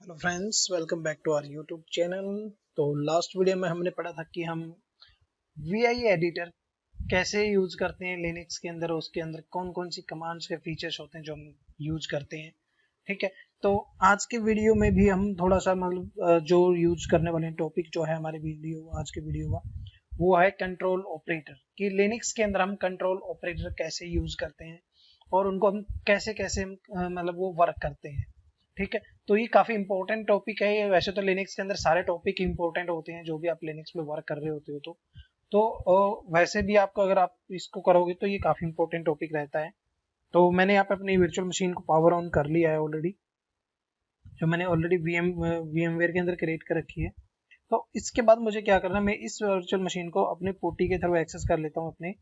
Hello friends, welcome back to our YouTube channel. तो last video में हमने पढ़ा था कि हम वीआई एडिटर कैसे यूज करते हैं लिनक्स के अंदर, उसके अंदर कौन कौन सी कमांड्स के फीचर्स होते हैं जो हम यूज करते हैं। ठीक है, तो आज के वीडियो में भी हम थोड़ा सा जो यूज करने वाले टॉपिक जो है हमारे वीडियो आज के वीडियो का, वो है कंट्रोल ऑपरेटर। कि लिनक्स के अंदर हम कंट्रोल ऑपरेटर कैसे यूज करते हैं और उनको हम कैसे कैसे वो वर्क करते हैं। ठीक है, तो ये काफी इंपॉर्टेंट टॉपिक है ये। वैसे तो लिनक्स के अंदर सारे टॉपिक इंपॉर्टेंट होते हैं जो भी आप लिनक्स में वर्क कर रहे होते हो, वैसे भी आपको अगर आप इसको करोगे तो ये काफी इंपॉर्टेंट टॉपिक रहता है। तो मैंने यहाँ पे अपनी वर्चुअल मशीन को पावर ऑन कर लिया है ऑलरेडी, जो मैंने ऑलरेडी वीएमवेयर के अंदर क्रिएट कर रखी है। तो इसके बाद मुझे क्या करना है, मैं इस वर्चुअल मशीन को अपने पोटी के थ्रू एक्सेस कर लेता हूँ अपने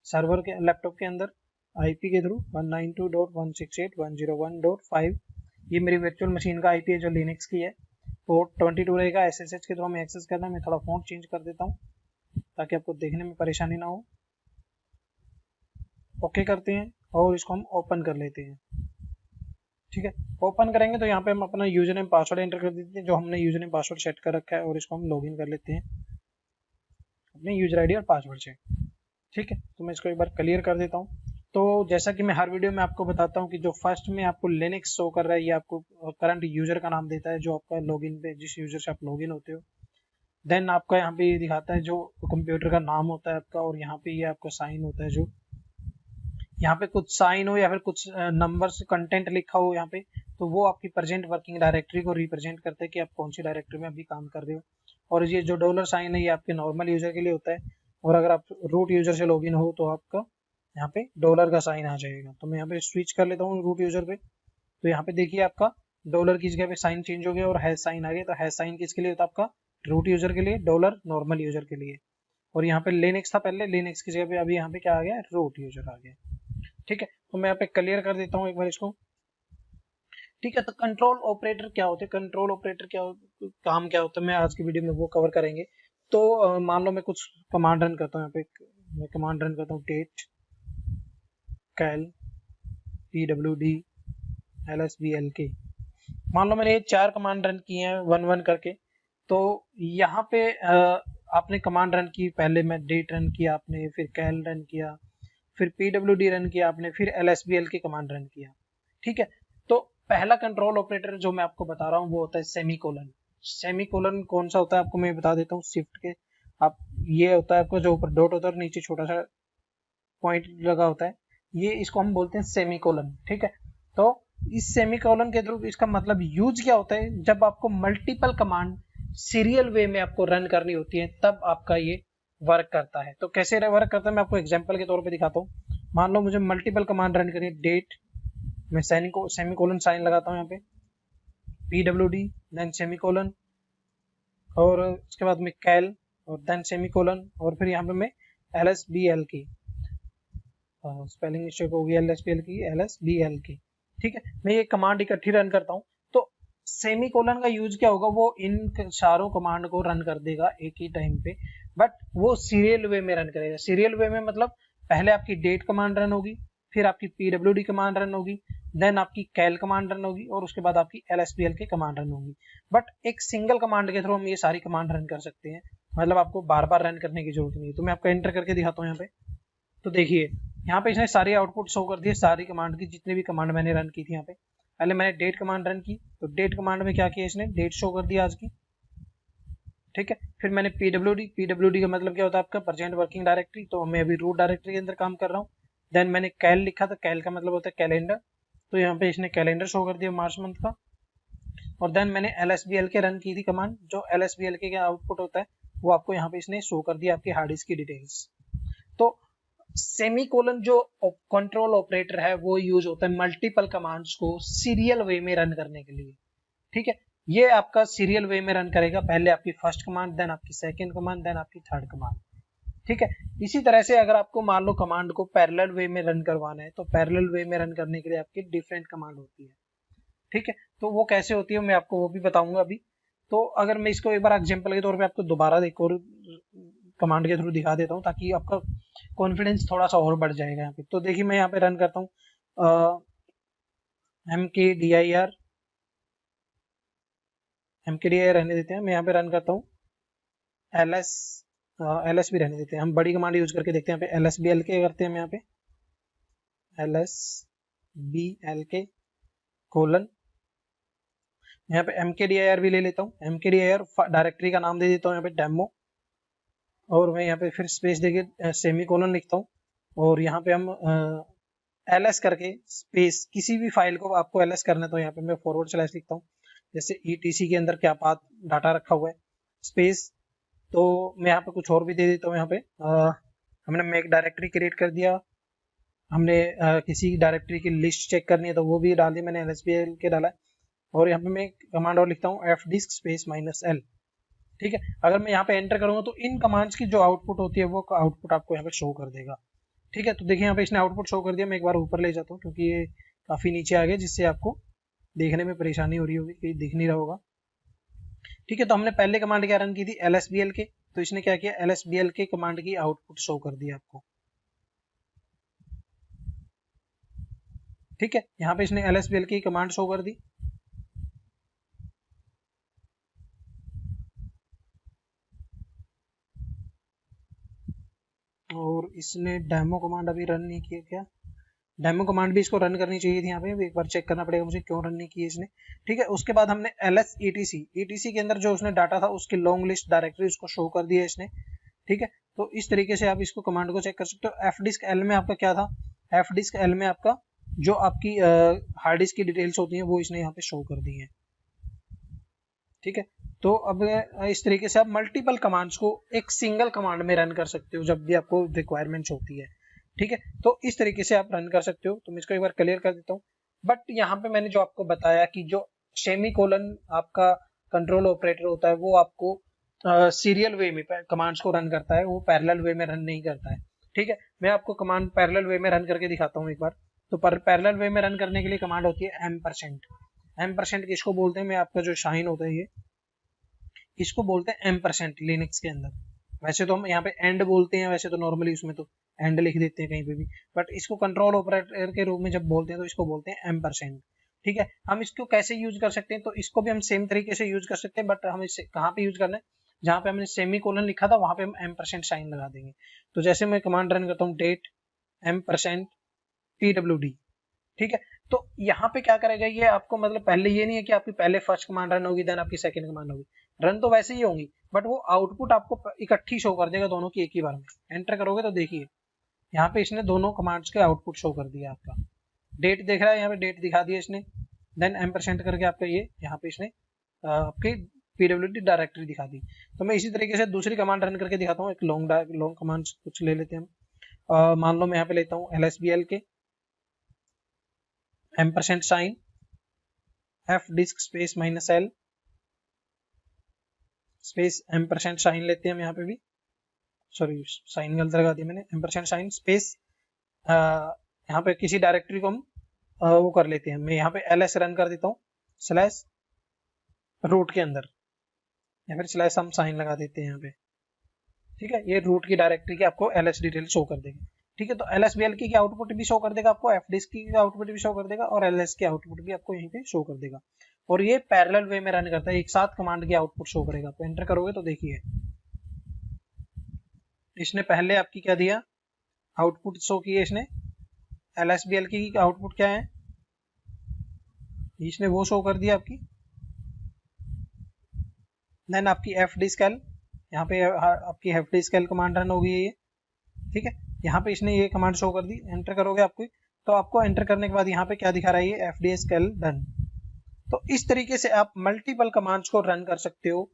सर्वर के लैपटॉप के अंदर आईपी के थ्रू 192.168.101.5। ये मेरी वर्चुअल मशीन का आईपी है जो लिनक्स की है। पोर्ट 22 रहेगा। एसएसएच के थ्रू हमें एक्सेस करना है। मैं थोड़ा फॉन्ट चेंज कर देता हूँ ताकि आपको देखने में परेशानी ना हो। ओके करते हैं और इसको हम ओपन कर लेते हैं। ठीक है, ओपन करेंगे तो यहाँ पे हम अपना यूजर नेम पासवर्ड एंटर कर देते हैं, जो हमने यूजर नेम पासवर्ड सेट कर रखा है, और इसको हम लॉगिन कर लेते हैं अपने यूजर आईडी और पासवर्ड से। ठीक है, तो मैं इसको एक बार क्लियर कर देता हूँ। तो जैसा कि मैं हर वीडियो में आपको बताता हूँ कि जो फर्स्ट में आपको लिनक्स शो कर रहा है, ये आपको करंट यूजर का नाम देता है जो आपका लॉगिन पे जिस यूजर से आप लॉगिन होते हो। देन आपका यहाँ पे ये दिखाता है जो कंप्यूटर का नाम होता है आपका, और यहाँ पे ये आपका साइन होता है, जो यहाँ पे कुछ साइन हो या फिर कुछ नंबर से कंटेंट लिखा हो यहाँ पे, तो वो आपकी प्रेजेंट वर्किंग डायरेक्टरी को रिप्रेजेंट करता है कि आप कौन सी डायरेक्टरी में अभी काम कर रहे हो। और ये जो डॉलर साइन है ये आपके नॉर्मल यूजर के लिए होता है, और अगर आप रूट यूजर से लॉगिन हो तो आपका यहाँ पे डॉलर का साइन आ जाएगा। तो मैं यहाँ पे स्विच कर लेता हूँ रूट यूजर पे। तो यहाँ पे देखिए आपका डॉलर की जगह पे साइन चेंज हो गया और हैश साइन आ गया। तो हैश साइन किसके लिए होता है? आपका रूट यूजर के लिए, डॉलर नॉर्मल यूजर के लिए। और यहाँ पे लिनक्स था पहले, लिनक्स की जगह पे अभी यहाँ पे क्या आ गया? रूट यूजर आ गया। ठीक है, तो मैं यहाँ पे क्लियर कर देता हूँ एक बार इसको। ठीक है, तो कंट्रोल ऑपरेटर क्या होते हैं, कंट्रोल ऑपरेटर काम क्या होता है, मैं आज की वीडियो में वो कवर करेंगे। तो मान लो मैं कुछ कमांड रन करता हूँ यहाँ पे। मैं कमांड रन करता हूँ डेट कैल pwd lsblk। मान लो मैंने ये 4 कमांड रन किए हैं वन वन करके। तो यहाँ पे आपने कमांड रन की, पहले मैं डेट रन किया आपने, फिर कैल रन किया, फिर pwd रन किया आपने, फिर lsblk कमांड रन किया। ठीक है, तो पहला कंट्रोल ऑपरेटर जो मैं आपको बता रहा हूँ वो होता है सेमीकोलन। सेमीकोलन कौन सा होता है आपको मैं बता देता हूँ। शिफ्ट के आप, ये होता है आपको जो ऊपर डॉट होता है और नीचे छोटा सा पॉइंट लगा होता है, ये इसको हम बोलते हैं सेमीकोलन। ठीक है, तो इस सेमीकोलन के थ्रू इसका मतलब यूज क्या होता है, जब आपको मल्टीपल कमांड सीरियल वे में आपको रन करनी होती है तब आपका ये वर्क करता है। तो कैसे वर्क करता है मैं आपको एग्जांपल के तौर पे दिखाता हूँ। मान लो मुझे मल्टीपल कमांड रन करनी है। डेट, मैं सेमीकोलन साइन लगाता हूँ यहाँ पे, pwd देन सेमीकोलन, और उसके बाद में कैल और देन सेमीकोलन, और फिर यहाँ पे मैं lsbl की स्पेलिंग मिस्टेक हो गई, lsbl की। ठीक है, मैं ये कमांड इकट्ठी रन करता हूँ। तो सेमीकोलन का यूज क्या होगा, वो इन चारों कमांड को रन कर देगा एक ही टाइम पे, बट वो सीरियल वे में रन करेगा। सीरियल वे में मतलब पहले आपकी डेट कमांड रन होगी, फिर आपकी pwd कमांड रन होगी, देन आपकी कैल कमांड रन होगी, और उसके बाद आपकी lsbl की कमांड रन होगी। बट एक सिंगल कमांड के थ्रू हम ये सारी कमांड रन कर सकते हैं, मतलब आपको बार बार रन करने की जरूरत नहीं है। तो मैं आपको एंटर करके दिखाता हूँ यहाँ पे। तो देखिए यहाँ पे इसने सारी आउटपुट शो कर दी है, सारी कमांड की, जितनी भी कमांड मैंने रन की थी। यहाँ पे पहले मैंने डेट कमांड रन की, तो डेट कमांड में क्या किया इसने, डेट शो कर दिया आज की। ठीक है, फिर मैंने pwd का मतलब क्या होता है आपका प्रेजेंट वर्किंग डायरेक्टरी, तो मैं अभी रूट डायरेक्टरी के अंदर काम कर रहा हूँ। देन मैंने कैल लिखा, तो कैल का मतलब होता है कैलेंडर, तो यहाँ पे इसने कैलेंडर शो कर दिया मार्च मंथ का। और देन मैंने lsbl के रन की थी कमांड, जो lsbl के आउटपुट होता है वो आपको यहाँ पे इसने शो कर दिया आपकी हार्ड डिस्क की डिटेल्स। तो सेमीकोलन जो कंट्रोल ऑपरेटर है वो यूज होता है मल्टीपल कमांड्स को सीरियल वे में रन करने के लिए। ठीक है, ये आपका सीरियल वे में रन करेगा, पहले आपकी फर्स्ट कमांड, देन आपकी सेकंड कमांड, देन आपकी थर्ड कमांड। ठीक है, इसी तरह से अगर आपको मान लो कमांड को पैरेलल वे में रन करवाना है, तो पैरेलल वे में रन करने के लिए आपकी डिफरेंट कमांड होती है। ठीक है, तो वो कैसे होती है मैं आपको वो भी बताऊंगा अभी। तो अगर मैं इसको एक बार एग्जांपल के तौर पे आपको दोबारा एक और कमांड के थ्रू दिखा देता हूँ ताकि आपका कॉन्फिडेंस थोड़ा सा और बढ़ जाएगा यहाँ पे। तो देखिए मैं यहाँ पे रन करता हूँ, mkdir mkdir रहने देते हैं। मैं यहाँ पे रन करता हूँ ls, ls भी रहने देते हैं। हम बड़ी कमांड यूज करके देखते हैं। यहाँ पे lsblk करते हैं हम यहाँ पे lsblk कोलन, यहाँ पे mkdir भी ले लेता हूँ। mkdir डायरेक्टरी का नाम दे देता हूँ यहाँ पे डेमो, और मैं यहाँ पे फिर स्पेस देके सेमी कोलन लिखता हूँ, और यहाँ पे हम ls करके स्पेस किसी भी फाइल को आपको ls करना है तो यहाँ पे मैं फॉरवर्ड स्लैश लिखता हूँ। जैसे etc के अंदर क्या पाथ डाटा रखा हुआ है, स्पेस, तो मैं यहाँ पे कुछ और भी दे देता हूँ। यहाँ पे हमने मेक डायरेक्टरी क्रिएट कर दिया, हमने किसी डायरेक्टरी की लिस्ट चेक करनी है तो वो भी डाल दी मैंने, lsblk डाला है। और यहाँ पे मैं कमांड और लिखता हूँ fdisk स्पेस -l, ठीक है। अगर मैं यहाँ पे एंटर करूंगा तो इन कमांड्स की जो आउटपुट होती है वो आउटपुट आपको यहाँ पे शो कर देगा, ठीक है। तो देखिए यहाँ पे इसने आउटपुट शो कर दिया। मैं एक बार ऊपर ले जाता हूँ क्योंकि ये काफी नीचे आ गया, जिससे आपको देखने में परेशानी हो रही होगी, कहीं दिख नहीं रहा होगा, ठीक है। तो हमने पहले कमांड क्या रन की थी, lsblk, तो इसने क्या किया, lsblk कमांड की आउटपुट शो कर दी आपको, ठीक है। यहाँ पे इसने lsblk की कमांड शो कर दी। और इसने डेमो कमांड अभी रन नहीं किया क्या, डेमो कमांड भी इसको रन करनी चाहिए थी। यहाँ पे एक बार चेक करना पड़ेगा मुझे क्यों रन नहीं की इसने, ठीक है। उसके बाद हमने ls etc के अंदर जो उसने डाटा था उसकी लॉन्ग लिस्ट डायरेक्टरी उसको शो कर दी है इसने, ठीक है। तो इस तरीके से आप इसको कमांड को चेक कर सकते हो। fdisk l में आपका क्या था, fdisk l में आपका जो आपकी हार्ड डिस्क की डिटेल्स होती हैं वो इसने यहाँ पे शो कर दी है, ठीक है। तो अब इस तरीके से आप मल्टीपल कमांड्स को एक सिंगल कमांड में रन कर सकते हो जब भी आपको रिक्वायरमेंट्स होती है, ठीक है। तो इस तरीके से आप रन कर सकते हो। तो मैं इसको एक बार क्लियर कर देता हूँ। बट यहाँ पे मैंने जो आपको बताया कि जो सेमी कोलन आपका कंट्रोल ऑपरेटर होता है वो आपको सीरियल वे में कमांड्स को रन करता है, वो पैरेलल वे में रन नहीं करता है, ठीक है। मैं आपको कमांड पैरेलल वे में रन करके दिखाता हूँ एक बार। तो पैरेलल वे में रन करने के लिए कमांड होती है एम%। किसको बोलते हैं, मैं आपका जो शाइन होता है ये इसको बोलते हैं एम% लिनक्स के अंदर। वैसे तो हम यहाँ पे एंड बोलते हैं, वैसे तो नॉर्मली उसमें तो एंड लिख देते हैं कहीं पे भी, बट इसको कंट्रोल ऑपरेटर के रूप में जब बोलते हैं तो इसको बोलते हैं एम%, ठीक है। हम इसको कैसे यूज कर सकते हैं, तो इसको भी हम सेम तरीके से यूज कर सकते हैं, बट हम इसे कहाँ पे यूज करना है, जहाँ पे हमने सेमी कोलन लिखा था वहां पे हम एम% साइन लगा देंगे। तो जैसे मैं कमांड रन करता हूँ डेट एम% pwd, ठीक है। तो यहाँ पे क्या करेगा ये आपको, मतलब पहले ये नहीं है कि आपकी पहले फर्स्ट कमांड रन होगी देन आपकी सेकंड कमांड होगी, रन तो वैसे ही होंगी, बट वो आउटपुट आपको इकट्ठी शो कर देगा दोनों की एक ही बार में। एंटर करोगे तो देखिए यहाँ पे इसने दोनों कमांड्स के आउटपुट शो कर दिया। आपका डेट देख रहा है, यहाँ पे डेट दिखा दिया इसने, देन एम% करके आपका ये यहाँ पे इसने आपकी pwd डायरेक्टरी दिखा दी। तो मैं इसी तरीके से दूसरी कमांड रन करके दिखाता हूँ। एक लॉन्ग कमांड कुछ ले लेते हैं हम। मान लो मैं यहाँ पे लेता हूँ lsblk एम% sign fdisk space -l space एम% साइन लेते हैं हम यहाँ पे भी, सॉरी साइन गलत लगा दिया मैंने, एम% साइन स्पेस यहाँ पे किसी डायरेक्टरी को हम वो कर लेते हैं। मैं यहाँ पे ls रन कर देता हूँ स्लैश रूट के अंदर, या फिर स्लैश हम साइन लगा देते हैं यहाँ पे, ठीक है। ये रूट की डायरेक्टरी की आपको ls डिटेल शो कर देगा, ठीक है। तो lsblk की आउटपुट भी शो कर देगा आपको, fdisk की आउटपुट भी शो कर देगा, और ls की आउटपुट भी आपको यहीं पे शो कर देगा। और ये पैरेलल वे में रन करता है, एक साथ कमांड की आउटपुट शो करेगा। तो एंटर करोगे तो देखिए इसने पहले आपकी क्या दिया, आउटपुट शो की है इसने। lsblk की आउटपुट क्या है, इसने वो शो कर दिया आपकी। देन आपकी fdisk l, यहाँ पे आपकी fdisk l कमांड रन हो गई है ये, ठीक है। यहाँ पे इसने ये कमांड शो कर दी। एंटर करोगे आपको, तो आपको एंटर करने के बाद यहाँ पे क्या दिखा रहा है ये, fdisk l डन। तो इस तरीके से आप मल्टीपल कमांड्स को रन कर सकते हो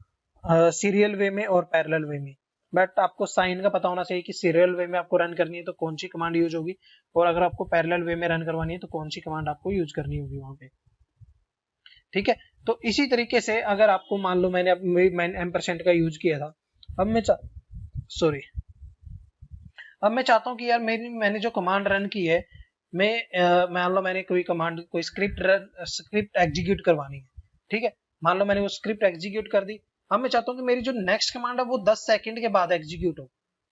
सीरियल वे में और पैरेलल वे में। बट आपको साइन का पता होना चाहिए कि सीरियल वे में आपको रन करनी है तो कौन सी कमांड यूज होगी, और अगर आपको पैरेलल वे में रन करवानी है तो कौन सी कमांड आपको यूज करनी होगी वहां पे, ठीक है। तो इसी तरीके से अगर आपको मान लो मैंने एम% का यूज किया था, अब मैं चाहता हूँ कि यार मैंने जो कमांड रन की है, मान लो मैंने कोई स्क्रिप्ट एग्जीक्यूट करवानी है, ठीक है। मान लो मैंने वो स्क्रिप्ट एग्जीक्यूट कर दी। अब मैं चाहता हूँ कि मेरी जो नेक्स्ट कमांड है वो 10 सेकंड के बाद एग्जीक्यूट हो,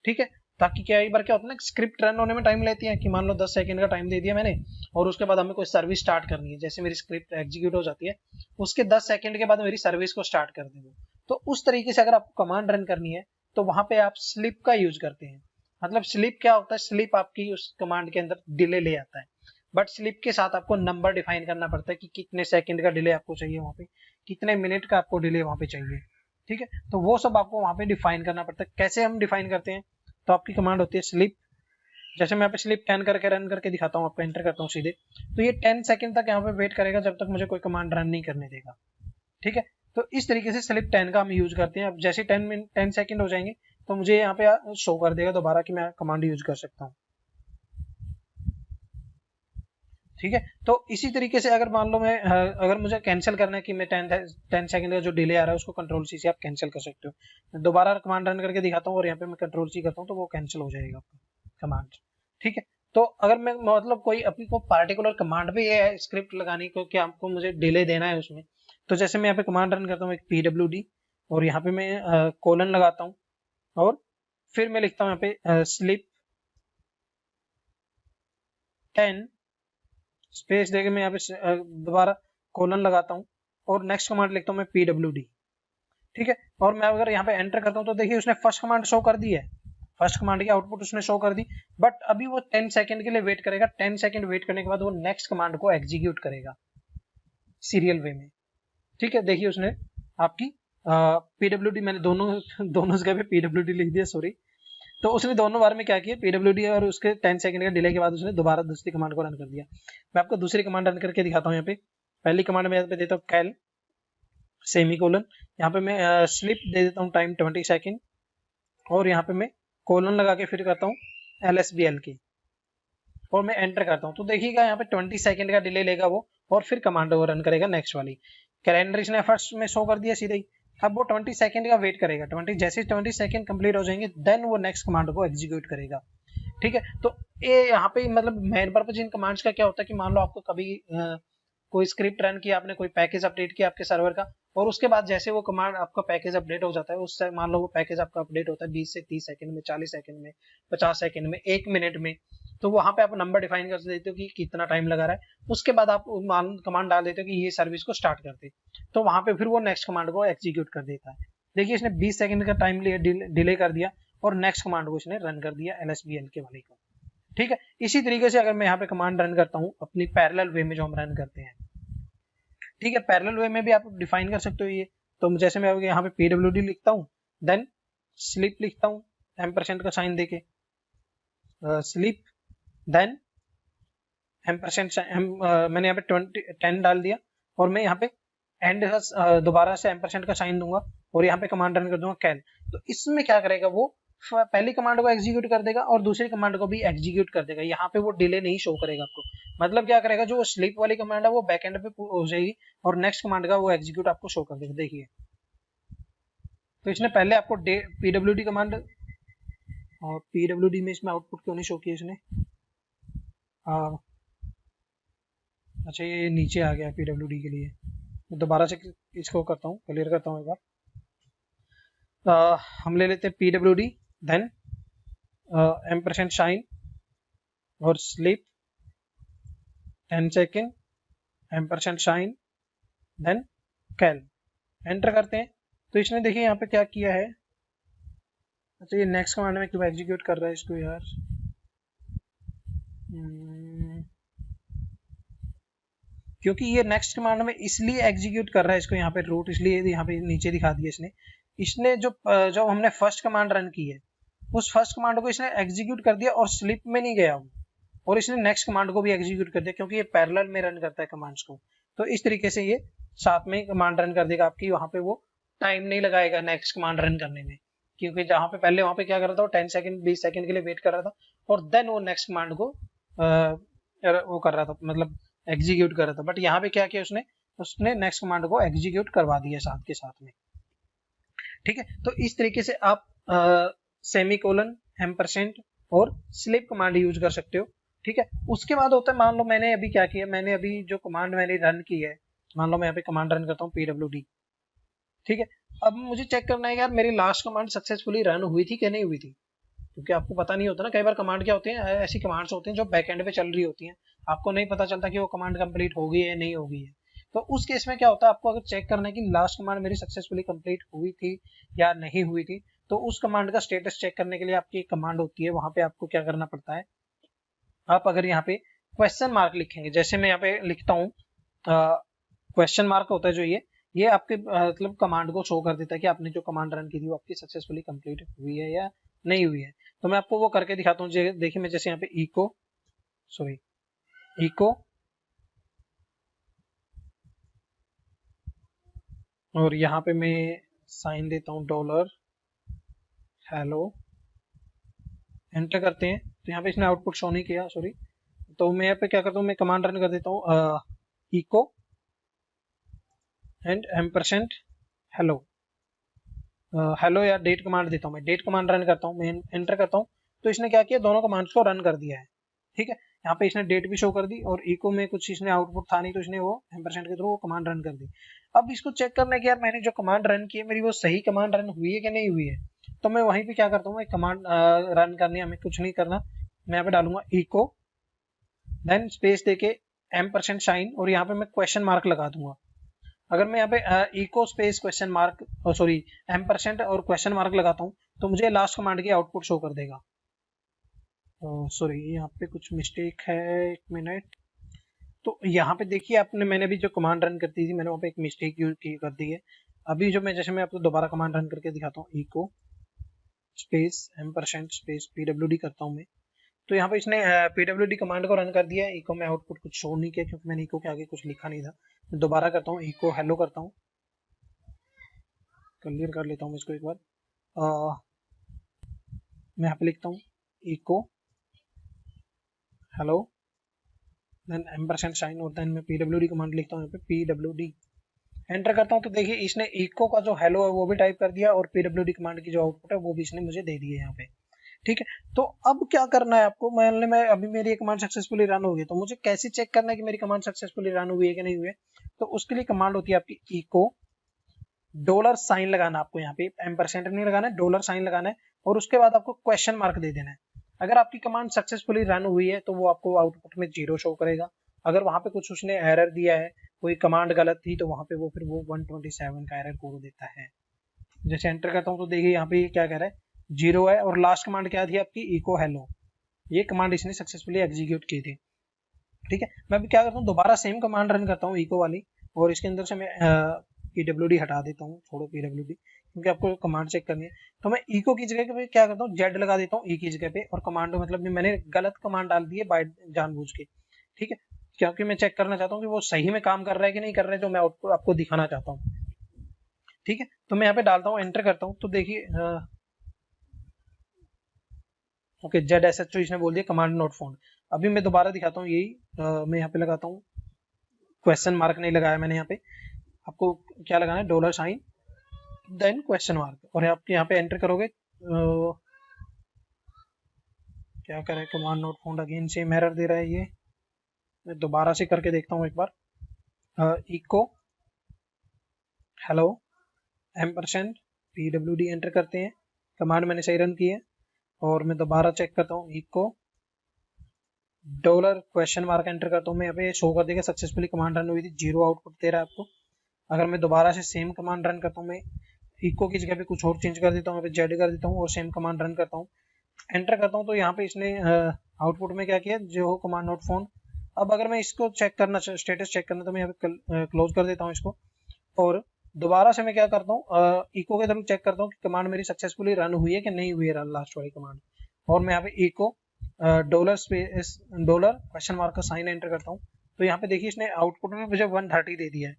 ठीक है। ताकि क्या, एक बार क्या होता है ना, स्क्रिप्ट रन होने में टाइम लेती है कि मान लो 10 सेकंड का टाइम दे दिया मैंने और उसके बाद हमें कोई सर्विस स्टार्ट करनी है, जैसे मेरी स्क्रिप्ट एग्जीक्यूट हो जाती है उसके 10 सेकंड के बाद मेरी सर्विस को स्टार्ट कर देंगे। तो उस तरीके से अगर आपको कमांड रन करनी है तो वहां पे आप स्लीप का यूज करते हैं। मतलब स्लीप क्या होता है, स्लीप आपकी उस कमांड के अंदर डिले ले आता है, बट स्लीप के साथ आपको नंबर डिफाइन करना पड़ता है कि कितने सेकंड का डिले आपको चाहिए वहां पे, कितने मिनट का आपको डिले वहां पे चाहिए। ठीक है, तो वो सब आपको वहां पे डिफाइन करना पड़ता है। कैसे हम डिफाइन करते हैं, तो आपकी कमांड होती है स्लीप। जैसे मैं यहाँ पे स्लीप 10 करके रन करके दिखाता हूँ आपको, एंटर करता हूँ सीधे, तो ये 10 सेकंड तक यहाँ पे वेट करेगा जब तक मुझे कोई कमांड रन नहीं करने देगा। ठीक है, तो इस तरीके से स्लीप 10 का हम यूज करते हैं। अब जैसे 10 सेकंड हो जाएंगे तो मुझे यहाँ पे शो कर देगा दोबारा कि मैं कमांड यूज कर सकता हूँ। ठीक है, तो इसी तरीके से अगर मान लो मैं अगर मुझे कैंसिल करना है कि मैं 10 सेकंड का जो डिले आ रहा है उसको कंट्रोल सी से आप कैंसिल कर सकते हो। मैं दोबारा कमांड रन करके दिखाता हूँ और यहाँ पे मैं कंट्रोल सी करता हूँ तो वो कैंसिल हो जाएगा आपका कमांड। ठीक है, तो अगर मैं मतलब कोई अपनी को पार्टिकुलर कमांड पे ये स्क्रिप्ट लगानी को कि आपको मुझे डिले देना है उसमें, तो जैसे मैं यहाँ पे कमांड रन करता हूँ एक PWD और यहाँ पे मैं कोलन लगाता हूँ और फिर मैं लिखता हूँ यहाँ पे स्लिप 10 स्पेस देके मैं यहाँ पे दोबारा कोलन लगाता हूँ और नेक्स्ट कमांड लिखता हूँ मैं PWD। ठीक है, और मैं अगर यहाँ पे एंटर करता हूँ तो देखिए उसने फर्स्ट कमांड शो कर दी है, फर्स्ट कमांड की आउटपुट उसने शो कर दी, बट अभी वो 10 सेकंड के लिए वेट करेगा। 10 सेकंड वेट करने के बाद वो नेक्स्ट कमांड को एग्जीक्यूट करेगा सीरियल वे में। ठीक है, देखिए उसने आपकी PWD, मैंने दोनों जगह पे PWD लिख दिया, सॉरी। तो उसने दोनों बार में क्या किया, PWD और उसके 10 सेकंड का डिले के बाद उसने दोबारा दूसरी कमांड को रन कर दिया। मैं आपको दूसरी कमांड रन करके दिखाता हूँ। यहाँ पे पहली कमांड में यहाँ पे देता हूँ कैल सेमीकोलन, यहाँ पे मैं स्लिप दे देता हूँ टाइम 20 सेकंड और यहाँ पे मैं कोलन लगा के फिर करता हूँ LSBL की और मैं एंटर करता हूँ। तो देखिएगा यहाँ पे 20 सेकंड का डिले लेगा वो और फिर कमांड वो रन करेगा नेक्स्ट वाली। कैलेंडर इसने फर्स्ट में शो कर दिया सीधे ही, अब वो 20 सेकंड का वेट करेगा। 20 जैसे 20 सेकंड कंप्लीट हो जाएंगे देन वो नेक्स्ट कमांड को एग्जीक्यूट करेगा। ठीक है, तो ये यहाँ पे मतलब मेन पर्पज इन कमांड्स का क्या होता है कि मान लो आपको कभी कोई स्क्रिप्ट रन किया आपने, कोई पैकेज अपडेट किया आपके सर्वर का, और उसके बाद जैसे वो कमांड आपका पैकेज अपडेट हो जाता है, उससे मान लो वो पैकेज आपका अपडेट होता है 20 से 30 सेकंड में, 40 सेकंड में, 50 सेकंड में, 1 मिनट में, तो वहां पे आप नंबर डिफाइन कर देते हो कि कितना टाइम लगा रहा है। उसके बाद आप कमांड डाल देते हो कि ये सर्विस को स्टार्ट कर दे, तो वहां पे फिर वो नेक्स्ट कमांड को एग्जीक्यूट कर देता है। देखिए इसने 20 सेकंड का टाइम डिले कर दिया और नेक्स्ट कमांड को इसने रन कर दिया LSBL के वाले को। ठीक है, इसी तरीके से अगर मैं यहाँ पे कमांड रन करता हूँ अपनी पैरेलल वे में जो हम रन करते हैं, ठीक है, पैरेलल वे में भी आप डिफाइन कर सकते हो ये। तो जैसे मैं यहाँ पे PWD लिखता हूँ, देन स्लिप लिखता हूँ एम्परसेंट का साइन देके, स्लिप देन एम्परसेंट, मैंने यहाँ पे 10 डाल दिया और मैं यहाँ पे एंड दोबारा से एम्परसेंट का साइन दूंगा और यहाँ पे कमांड रन कर दूंगा कैल। तो इसमें क्या करेगा वो, पहली कमांड को एग्जीक्यूट कर देगा और दूसरी कमांड को भी एग्जीक्यूट कर देगा। यहाँ पे वो डिले नहीं शो करेगा आपको। मतलब क्या करेगा, जो स्लीप वाली कमांड है वो बैक एंड पे हो जाएगी और नेक्स्ट कमांड का वो एग्जीक्यूट आपको शो कर देगा। देखिए तो इसने पहले आपको PWD कमांड, और PWD में इसमें आउटपुट क्यों नहीं शो किया इसने, अच्छा ये नीचे आ गया PWD के लिए। दोबारा से इसको करता हूँ, क्लियर करता हूँ एक बार। हम ले लेते हैं PWD देन एम्परसेंट साइन और sleep 10 second ampersand sign then cal, enter करते हैं। तो इसने देखिए यहाँ पे क्या किया है, अच्छा ये नेक्स्ट कमांड में क्यों एग्जीक्यूट कर रहा है इसको यार, क्योंकि ये नेक्स्ट कमांड में इसलिए एग्जीक्यूट कर रहा है इसको, यहाँ पे रूट इसलिए यहाँ पे नीचे दिखा दिया इसने जो हमने फर्स्ट कमांड रन की है उस फर्स्ट कमांड को इसने एग्जीक्यूट कर दिया और स्लिप में नहीं गया वो, और इसने नेक्स्ट कमांड को भी एग्जीक्यूट कर दिया क्योंकि ये पैरेलल में रन करता है कमांड्स को। तो इस तरीके से ये साथ में कमांड रन कर देगा आपकी, वहां पे वो टाइम नहीं लगाएगा नेक्स्ट कमांड रन करने में, क्योंकि जहां पे पहले वहां पे क्या कर रहा था, 10 सेकंड 20 सेकंड के लिए वेट कर रहा था और देन वो नेक्स्ट कमांड को वो कर रहा था, मतलब एग्जीक्यूट कर रहा था। बट यहाँ पे क्या किया उसने नेक्स्ट कमांड को एग्जीक्यूट करवा दिया साथ के साथ में। ठीक है, तो इस तरीके से आप सेमीकोलन, एम्परसेंट और स्लिप कमांड यूज कर सकते हो। ठीक है, उसके बाद होता है, मान लो मैंने अभी क्या किया, मैंने अभी जो कमांड मैंने रन की है, मान लो मैं यहाँ पे कमांड रन करता हूँ PWD। ठीक है, अब मुझे चेक करना है यार मेरी लास्ट कमांड सक्सेसफुली रन हुई थी कि नहीं हुई थी। क्योंकि आपको पता नहीं होता ना, कई बार कमांड क्या होते हैं, ऐसी कमांड्स होती हैं जो बैकएंड पे चल रही होती हैं, आपको नहीं पता चलता कि वो कमांड कंप्लीट हो गई है नहीं हो गई है। तो उस केस में क्या होता है, आपको अगर चेक करना है कि लास्ट कमांड मेरी सक्सेसफुली कंप्लीट हुई थी या नहीं हुई थी, तो उस कमांड का स्टेटस चेक करने के लिए आपकी एक कमांड होती है, वहां पे आपको क्या करना पड़ता है, आप अगर यहाँ पे क्वेश्चन मार्क लिखेंगे, जैसे मैं यहाँ पे लिखता हूँ क्वेश्चन मार्क होता है जो ये आपके मतलब कमांड को शो कर देता है कि आपने जो कमांड रन की थी वो आपकी सक्सेसफुली कंप्लीट हुई है या नहीं हुई है। तो मैं आपको वो करके दिखाता हूँ। देखिए मैं जैसे यहाँ पे इको और यहाँ पे मैं साइन देता हूँ डॉलर हेलो, एंटर करते हैं तो यहाँ पे इसने आउटपुट शो नहीं किया, सॉरी। तो मैं यहाँ पे क्या करता हूँ, मैं कमांड रन कर देता हूँ echo and ampersand hello, hello या डेट कमांड देता हूँ, मैं डेट कमांड रन करता हूँ, मैं एंटर करता हूँ। तो इसने क्या किया, दोनों कमांड्स को रन कर दिया है। ठीक है, यहाँ पे इसने डेट भी शो कर दी और इको में कुछ इसने आउटपुट था नहीं तो इसने वो एम्परसेंट के थ्रू वो कमांड रन कर दी। अब इसको चेक करना है कि यार मैंने जो कमांड रन की है मेरी वो सही कमांड रन हुई है कि नहीं हुई है। तो मैं वहीं पे क्या करता हूँ, कमांड रन करनी है, हमें कुछ नहीं करना, मैं यहाँ पे डालूंगा इको देन स्पेस देके एम्परसेंट साइन और यहाँ पे मैं क्वेश्चन मार्क लगा दूंगा। अगर मैं यहाँ पे echo space question mark sorry ampersand और क्वेश्चन मार्क लगाता हूँ तो मुझे लास्ट कमांड की आउटपुट शो कर देगा। सॉरी यहाँ पे कुछ मिस्टेक है, एक मिनट। तो यहाँ पे देखिए आपने, मैंने भी जो कमांड रन करती थी मैंने वहाँ पे एक मिस्टेक यूज की कर दी है। अभी जो मैं जैसे मैं आपको दोबारा कमांड रन करके दिखाता हूँ, eco space ampersand space PWD करता हूँ मैं, तो यहाँ पे इसने पीडब्ल्यूडी कमांड को रन कर दिया है। इको में आउटपुट कुछ शो नहीं किया क्योंकि मैंने इको के आगे कुछ लिखा नहीं था। मैं दोबारा करता हूँ, इको हेलो करता हूँ, क्लियर कर लेता हूँ इसको एक बार। मैं यहाँ पे लिखता हूँ echo hello then ampersand sign और देन मैं पीडब्ल्यूडी कमांड लिखता हूँ यहाँ पे पीडब्ल्यूडी, एंटर करता हूँ। तो देखिए इसने इको का जो हेलो है वो भी टाइप कर दिया और पीडब्ल्यूडी कमांड की जो आउटपुट है वो भी इसने मुझे दे दी है यहाँ पे। ठीक है, तो अब क्या करना है आपको, मान ली मैं अभी मेरी कमांड सक्सेसफुली रन होगी तो मुझे कैसे चेक करना है कि मेरी कमांड सक्सेसफुली रन हुई है कि नहीं हुई है। तो उसके लिए कमांड होती है आपकी इको डॉलर साइन लगाना, आपको यहाँ पे एम्परसेंट नहीं लगाना है, डॉलर साइन लगाना है और उसके बाद आपको क्वेश्चन मार्क दे देना है। अगर आपकी कमांड सक्सेसफुली रन हुई है तो वो आपको आउटपुट में 0 शो करेगा। अगर वहां पे कुछ उसने एरर दिया है, कोई कमांड गलत थी, तो वहां पे वो फिर वो 127 का एरर कोड देता है। जैसे एंटर करता हूँ तो देखिए यहाँ पे क्या कह रहा है 0 है और लास्ट कमांड क्या थी आपकी इको हेलो, ये कमांड इसने सक्सेसफुली एग्जीक्यूट की थी। ठीक है, मैं अभी क्या करता हूँ दोबारा सेम कमांड रन करता हूँ इको वाली और इसके अंदर से मैं पीडब्ल्यूडी हटा देता हूँ, छोड़ो पीडब्ल्यूडी क्योंकि आपको कमांड चेक करनी है। तो मैं इको की जगह पे क्या करता हूँ, जेड लगा देता हूँ ई की जगह पे और कमांड मतलब मैंने गलत कमांड डाल दी है बाय जानबूझ के। ठीक है, क्योंकि मैं चेक करना चाहता हूँ कि वो सही में काम कर रहा है कि नहीं कर रहा है, जो मैं आउटपुट आपको दिखाना चाहता हूँ। ठीक है, तो मैं यहाँ पे डालता हूँ, एंटर करता हूँ तो देखिए ओके जेड एस एच इसने बोल दिया कमांड नॉट फाउंड। अभी मैं दोबारा दिखाता हूँ यही, मैं यहाँ पे लगाता हूँ क्वेश्चन मार्क नहीं लगाया मैंने, यहाँ पे आपको क्या लगाना है dollar sign then question mark और आप यहाँ पे एंटर करोगे क्या करें, command not found again same error दे रहा है ये। मैं दोबारा से करके देखता हूँ एक बार, echo hello ampersand PWD enter करते हैं, कमांड मैंने सही रन की है और मैं दोबारा चेक करता हूँ echo dollar question mark enter करता हूँ, मैं यहाँ पे शो कर देगा सक्सेसफुली कमांड रन हुई थी, 0 आउटपुट दे रहा है आपको। अगर मैं दोबारा से सेम कमांड रन करता हूँ, मैं इको की जगह पे कुछ और चेंज कर देता हूँ, यहाँ पे जेड कर देता हूँ और सेम कमांड रन करता हूँ, एंटर करता हूँ तो यहाँ पे इसने आउटपुट में क्या किया, जो हो कमांड नॉट फाउंड। अब अगर मैं इसको चेक करना, स्टेटस चेक करना, तो मैं यहाँ पे क्लोज कर देता हूँ इसको और दोबारा से मैं क्या करता हूँ, इको के थ्रू चेक करता हूँ कि कमांड मेरी सक्सेसफुली रन हुई है कि नहीं हुई है लास्ट वाली कमांड, और मैं यहाँ पे echo dollar space dollar question mark का साइन एंटर करता हूँ। तो यहाँ पे देखिए इसने आउटपुट में मुझे 130 दे दिया है।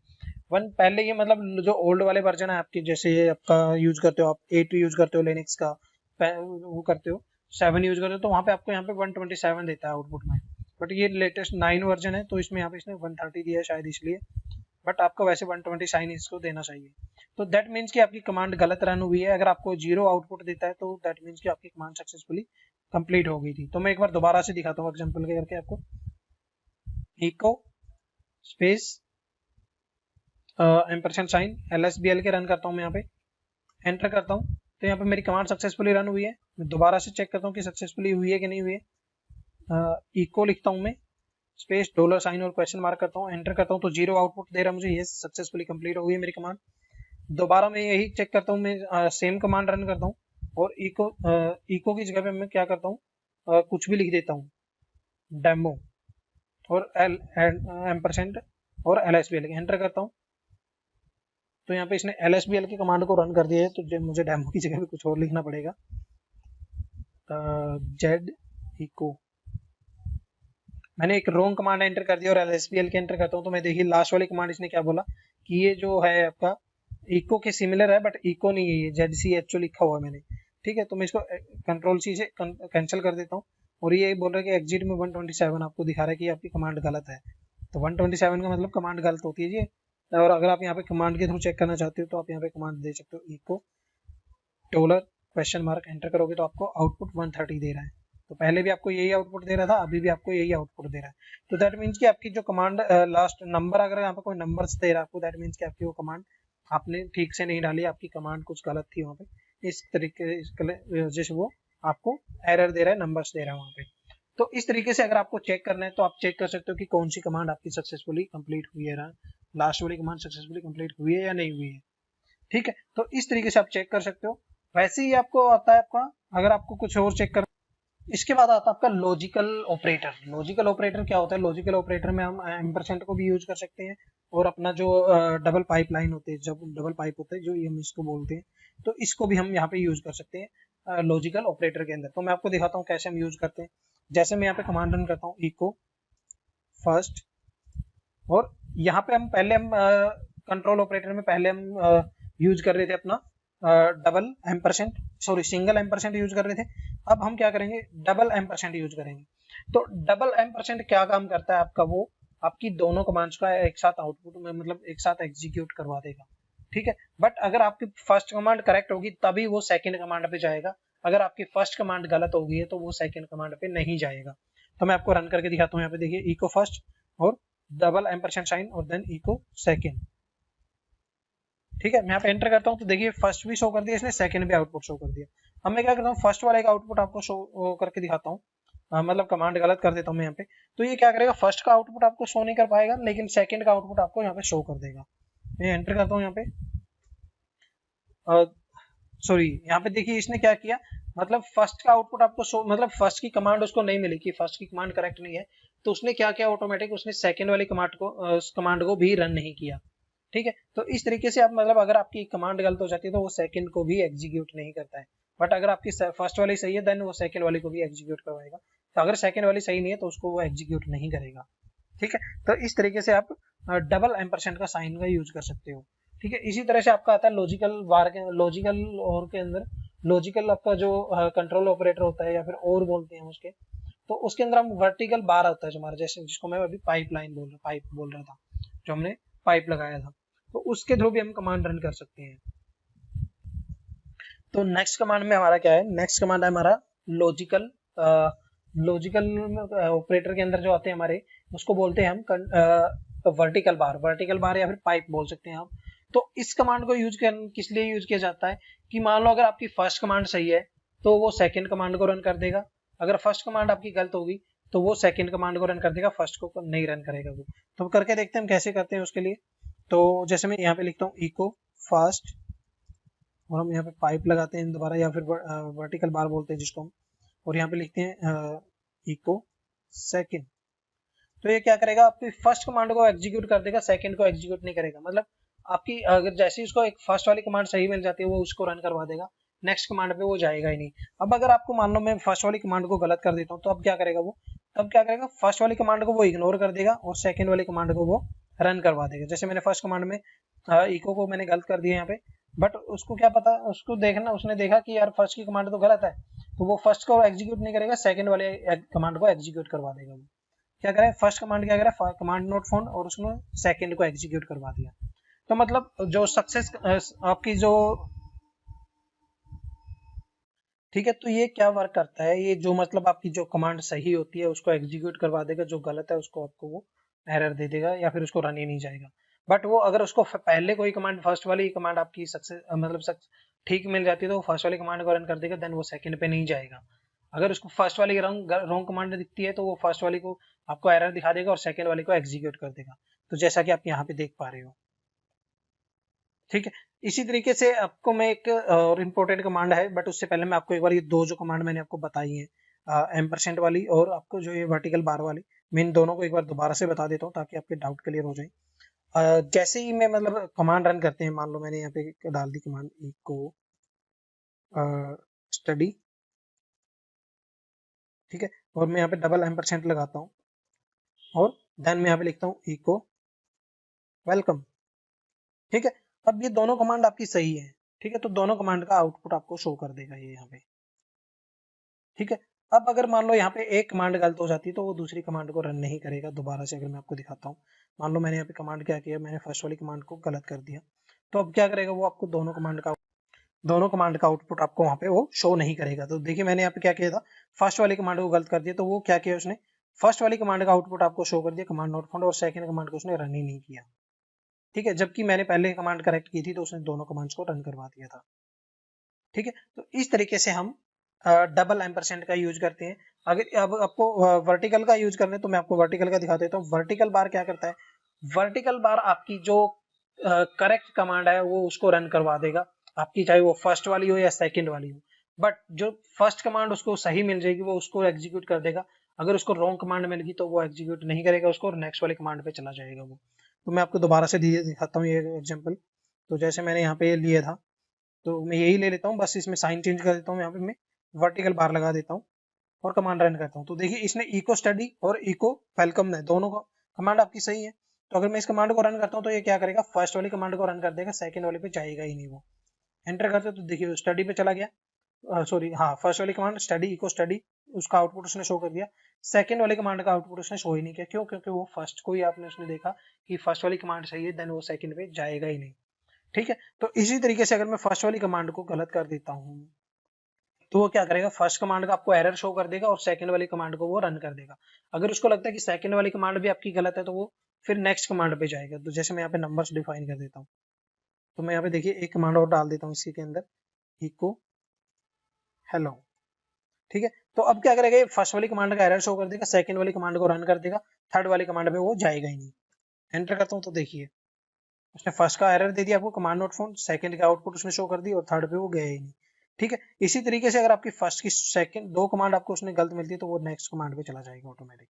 वन पहले ये मतलब जो ओल्ड वाले वर्जन है आपके, जैसे ये आपका यूज करते हो आप 8 यूज करते हो लिनक्स का, वो करते हो 7 यूज करते हो, तो वहाँ पे आपको यहाँ पे 127 देता है आउटपुट में। बट ये लेटेस्ट 9 वर्जन है तो इसमें यहाँ पे इसने 130 दिया है शायद इसलिए, बट आपको वैसे 120 साइन इसको देना चाहिए। तो दैट मीन्स कि आपकी कमांड गलत रन हुई है। अगर आपको 0 आउटपुट देता है तो दैट मीन्स कि आपकी कमांड सक्सेसफुली कंप्लीट हो गई थी। तो मैं एक बार दोबारा से दिखाता हूँ एग्जांपल के करके आपको, echo space ampersand sign LSBL के रन करता हूँ मैं यहाँ पे, एंटर करता हूँ तो यहाँ पे मेरी कमांड सक्सेसफुली रन हुई है। मैं दोबारा से चेक करता हूँ कि सक्सेसफुली हुई है कि नहीं हुई है। इको लिखता हूँ मैं, स्पेस $साइन और क्वेश्चन मार्क करता हूँ, एंटर करता हूँ तो 0 आउटपुट दे रहा है मुझे। ये सक्सेसफुली कंप्लीट हो गई है मेरी कमांड। दोबारा मैं यही चेक करता हूँ, मैं सेम कमांड रन करता हूँ और इको की जगह पे मैं क्या करता हूँ, कुछ भी लिख देता हूँ, डेमो और एम्परसेंट और LSBL एंटर करता हूँ। तो यहाँ पे इसने LSBL की कमांड को रन कर दिया है, तो मुझे डेमो की जगह पे कुछ और लिखना पड़ेगा। जेड इको, मैंने एक रॉन्ग कमांड एंटर कर दिया और LSBL के एंटर करता हूँ तो मैं देखिए लास्ट वाली कमांड इसने क्या बोला कि ये जो है आपका इको के सिमिलर है, बट इको नहीं है, ये ZCHO लिखा हुआ है मैंने। ठीक है, तो मैं इसको कंट्रोल C से कैंसिल कर देता हूँ और ये बोल रहा है कि एग्जिट में 127 आपको दिखा रहा है कि आपकी कमांड गलत है। तो 127 का मतलब कमांड गलत होती है जी। और अगर आप यहाँ पे कमांड के थ्रू चेक करना चाहते हो तो आप यहाँ पे कमांड दे सकते हो, इको $, एंटर करोगे तो आपको आउटपुट 130 दे रहा है। तो पहले भी आपको यही आउटपुट दे रहा था, अभी भी आपको यही आउटपुट दे रहा है। तो दैट मीन्स कि आपकी जो कमांड लास्ट नंबर, अगर यहाँ पे कोई नंबर्स दे रहा है आपको, दैट मीन्स कि आपकी वो कमांड आपने ठीक से नहीं डाली, आपकी कमांड कुछ गलत थी वहाँ पे। इस तरीके जैसे वो आपको एरर दे रहा है, नंबर्स दे रहा है वहाँ पे। तो इस तरीके से अगर आपको चेक करना है तो आप चेक कर सकते हो कि कौन सी कमांड आपकी सक्सेसफुली कंप्लीट हुई है, लास्ट वाली कमांड सक्सेसफुली कंप्लीट हुई है या नहीं हुई है। ठीक है, तो इस तरीके से आप चेक कर सकते हो। वैसे ही आपको आता है आपका, अगर आपको कुछ और चेक कर, इसके बाद आता है आपका लॉजिकल ऑपरेटर। लॉजिकल ऑपरेटर क्या होता है? लॉजिकल ऑपरेटर में हम एम्परसेंट को भी यूज कर सकते हैं और अपना जो डबल पाइप लाइन होते हैं, जब डबल पाइप होता है जो हम इसको बोलते हैं, तो इसको भी हम यहाँ पे यूज कर सकते हैं लॉजिकल ऑपरेटर के अंदर। तो मैं आपको दिखाता हूँ कैसे हम यूज करते हैं। जैसे मैं यहाँ पे कमांड रन करता हूँ, इको फर्स्ट, और यहाँ पे हम पहले हम कंट्रोल ऑपरेटर में पहले हम यूज कर रहे थे अपना double ampersand, sorry single ampersand use कर रहे थे। अब हम क्या करेंगे, डबल एम्परसेंट यूज करेंगे। तो डबल एम्परसेंट क्या काम करता है आपका, वो आपकी दोनों कमांड्स का एक साथ आउटपुट में मतलब एक साथ एग्जीक्यूट करवा देगा। ठीक है, बट अगर आपकी फर्स्ट कमांड करेक्ट होगी तभी वो सेकंड कमांड पे जाएगा। अगर आपकी फर्स्ट कमांड गलत होगी है तो वो सेकंड कमांड पे नहीं जाएगा। तो मैं आपको रन करके दिखाता हूँ। यहाँ पे देखिए, इको फर्स्ट और डबल एम्परसेंट साइन और देन इको सेकंड। ठीक है, मैं यहाँ पे एंटर करता हूँ तो देखिए फर्स्ट भी शो कर दिया इसने, सेकंड भी आउटपुट शो कर दिया। अब मैं क्या करता हूँ, फर्स्ट वाले का आउटपुट आपको शो करके दिखाता हूँ, मतलब कमांड गलत कर देता हूँ मैं यहाँ पे। तो ये क्या करेगा, फर्स्ट का आउटपुट आपको शो नहीं कर पाएगा, लेकिन सेकंड का आउटपुट आपको यहाँ पे शो कर देगा। मैं एंटर करता हूँ यहाँ पे, सॉरी यहाँ पे देखिए इसने क्या किया, मतलब फर्स्ट का आउटपुट आपको शो, मतलब फर्स्ट की कमांड उसको नहीं मिली कि फर्स्ट की कमांड करेक्ट नहीं है, तो उसने क्या किया, ऑटोमेटिक उसने सेकंड वाली कमांड को भी रन नहीं किया। ठीक है, तो इस तरीके से आप मतलब अगर आपकी कमांड गलत हो जाती है तो वो सेकंड को भी एग्जीक्यूट नहीं करता है, बट अगर आपकी फर्स्ट वाली सही है देन वो सेकंड वाली को भी एग्जीक्यूट करवाएगा। तो अगर सेकंड वाली सही नहीं है तो उसको वो एग्जीक्यूट नहीं करेगा। ठीक है, तो इस तरीके से आप डबल एम्परसेंट का साइन का यूज कर सकते हो। ठीक है, इसी तरह से आपका आता है लॉजिकल बार के, लॉजिकल और के अंदर लॉजिकल आपका जो कंट्रोल ऑपरेटर होता है या फिर और बोलते हैं उसके, तो उसके अंदर हम वर्टिकल बार होता है जो हमारा, जैसे जिसको मैं अभी पाइप बोल रहा था, जो हमने पाइप लगाया था, तो उसके थ्रू भी हम कमांड रन कर सकते हैं। तो नेक्स्ट कमांड में हमारा क्या है, नेक्स्ट कमांड है हमारा लॉजिकल। लॉजिकल ऑपरेटर के अंदर जो आते हैं हमारे, उसको बोलते हैं हम वर्टिकल बार या फिर पाइप बोल सकते हैं आप। तो इस कमांड को किस लिए यूज किया जाता है कि मान लो अगर आपकी फर्स्ट कमांड सही है तो वो सेकंड कमांड को रन कर देगा, अगर फर्स्ट कमांड आपकी गलत होगी तो वो सेकंड कमांड को रन कर देगा, फर्स्ट को नहीं रन करेगा वो। तो करके देखते हैं हम कैसे करते हैं उसके लिए। तो जैसे मैं यहाँ पे लिखता हूँ इको फास्ट, और हम यहाँ पे पाइप लगाते हैं दोबारा या फिर वर्टिकल बार बोलते हैं जिसको हम, और यहाँ पे लिखते हैं इको सेकंड। तो ये क्या करेगा, आपकी फर्स्ट कमांड को एग्जीक्यूट कर देगा, सेकंड को एग्जीक्यूट नहीं करेगा। मतलब आपकी अगर जैसे ही उसको एक फर्स्ट वाली कमांड सही मिल जाती है वो उसको रन करवा देगा, नेक्स्ट कमांड पे वो जाएगा ही नहीं। अब अगर आपको मान लो मैं फर्स्ट वाली कमांड को गलत कर देता हूँ तो अब क्या करेगा वो, तब क्या करेगा, फर्स्ट वाली कमांड को वो इग्नोर कर देगा और सेकंड वाली कमांड को वो रन करवा देगा। जैसे मैंने फर्स्ट कमांड में इको को मैंने गलत कर दिया यहाँ पे, बट उसको क्या पता, उसको देखना, उसने देखा कि यार फर्स्ट की कमांड तो गलत है, तो वो फर्स्ट को एग्जीक्यूट नहीं करेगा, सेकंड वाले कमांड को एग्जीक्यूट करवा देगा। वो क्या करे, फर्स्ट कमांड क्या करे, कमांड नोट फाउंड, और उसने सेकंड को एग्जीक्यूट करवा दिया। तो मतलब जो सक्सेस आपकी जो, ठीक है, तो ये क्या वर्क करता है, ये जो मतलब आपकी जो कमांड सही होती है उसको एग्जीक्यूट करवा देगा, जो गलत है उसको आपको वो एरर दे देगा या फिर उसको रन ही नहीं जाएगा। बट वो अगर उसको पहले कोई कमांड, फर्स्ट वाली कमांड आपकी सक्सेस मतलब ठीक मिल जाती है तो वो फर्स्ट वाली कमांड को रन कर देगा, देन वो सेकंड पे नहीं जाएगा। अगर उसको फर्स्ट वाली रॉन्ग कमांड दिखती है तो वो फर्स्ट वाली को आपको एरर दिखा देगा और सेकंड वाली को एग्जीक्यूट कर देगा। तो जैसा कि आप यहाँ पे देख पा रहे हो, ठीक है। इसी तरीके से आपको मैं एक और इम्पोर्टेंट कमांड है, बट उससे पहले मैं आपको एक बार ये दो जो कमांड मैंने आपको बताई है एम्परसेंट वाली और आपको जो ये वर्टिकल बार वाली, मैं इन दोनों को एक बार दोबारा से बता देता हूँ ताकि आपके डाउट क्लियर हो जाए। जैसे ही मैं मतलब कमांड रन करते हैं, मान लो मैंने यहाँ पे डाल दी कमांड इको स्टडी, ठीक है, और मैं यहाँ पे डबल एम्परसेंट लगाता हूँ और देन मैं यहाँ पे लिखता हूँ इको वेलकम, ठीक है। अब ये दोनों कमांड आपकी सही है, ठीक है, तो दोनों कमांड का आउटपुट आपको शो कर देगा ये यहाँ पे, ठीक है। अब अगर मान लो यहाँ पे एक कमांड गलत हो जाती है तो वो दूसरी कमांड को रन नहीं करेगा। दोबारा से अगर मैं आपको दिखाता हूँ, मान लो मैंने यहाँ पे कमांड क्या किया, मैंने फर्स्ट वाली कमांड को गलत कर दिया, तो अब क्या करेगा वो आपको दोनों कमांड का आउटपुट आपको वहां पे वो शो नहीं करेगा। तो देखिए मैंने यहाँ पे क्या किया था, फर्स्ट वाली कमांड को गलत कर दिया तो वो क्या किया उसने, फर्स्ट वाली कमांड का आउटपुट आपको शो कर दिया कमांड नॉट फाउंड, और सेकंड कमांड को उसने रन ही नहीं किया, ठीक है, जबकि मैंने पहले कमांड करेक्ट की थी तो उसने दोनों कमांड्स को रन करवा दिया था, ठीक है। तो इस तरीके से हम डबल एम्परसेंट का यूज करते हैं। अगर अब आपको वर्टिकल का यूज करना है तो मैं आपको वर्टिकल का दिखा देता हूँ। वर्टिकल बार क्या करता है, वर्टिकल बार आपकी जो करेक्ट कमांड है वो उसको रन करवा देगा आपकी, चाहे वो फर्स्ट वाली हो या सेकंड वाली हो, बट जो फर्स्ट कमांड उसको सही मिल जाएगी वो उसको एग्जीक्यूट कर देगा। अगर उसको रॉन्ग कमांड मिल गई तो वो एग्जीक्यूट नहीं करेगा उसको और नेक्स्ट वाली कमांड पे चला जाएगा वो। तो मैं आपको दोबारा से दिखाता हूँ ये एग्जाम्पल। तो जैसे मैंने यहाँ पे लिया था तो मैं यही ले लेता हूँ, बस इसमें साइन चेंज कर देता हूँ, यहाँ पे मैं वर्टिकल बार लगा देता हूँ और कमांड रन करता हूँ। तो देखिए इसने इको स्टडी और इको वेलकम है, दोनों का कमांड आपकी सही है। तो अगर मैं इस कमांड को रन करता हूँ तो ये क्या करेगा, फर्स्ट वाली कमांड को रन कर देगा, सेकंड वाले पे जाएगा ही नहीं वो। एंटर करते तो देखिए स्टडी पे चला गया, सॉरी हाँ, फर्स्ट वाली कमांड स्टडी इको स्टडी, उसका आउटपुट उसने शो कर दिया। सेकंड वाली कमांड का आउटपुट उसने शो ही नहीं किया, क्यों, क्योंकि वो फर्स्ट को ही आपने उसने देखा कि फर्स्ट वाली कमांड सही है, देन वो सेकंड पे जाएगा ही नहीं, ठीक है। तो इसी तरीके से अगर मैं फर्स्ट वाली कमांड को गलत कर देता हूँ तो वो क्या करेगा, फर्स्ट कमांड का आपको एरर शो कर देगा और सेकंड वाली कमांड को वो रन कर देगा। अगर उसको लगता है कि सेकंड वाली कमांड भी आपकी गलत है तो वो फिर नेक्स्ट कमांड पे जाएगा। तो जैसे मैं यहाँ पे नंबर्स डिफाइन कर देता हूँ, तो मैं यहाँ पे देखिए एक कमांड और डाल देता हूँ इसी के अंदर, इको हेलो, ठीक है। तो अब क्या करेगा, फर्स्ट वाली कमांड का एरर शो कर देगा, सेकंड वाली कमांड को रन कर देगा, थर्ड वाली कमांड पे वो जाएगा ही नहीं। एंटर करता हूँ तो देखिए उसने फर्स्ट का एरर दे दिया आपको कमांड नॉट फाउंड, सेकंड का आउटपुट उसने शो कर दी और थर्ड पे वो गया ही नहीं, ठीक है। इसी तरीके से अगर आपकी फर्स्ट की सेकंड दो कमांड आपको उसने गलत मिलती है तो वो नेक्स्ट कमांड पे चला जाएगा ऑटोमेटिक।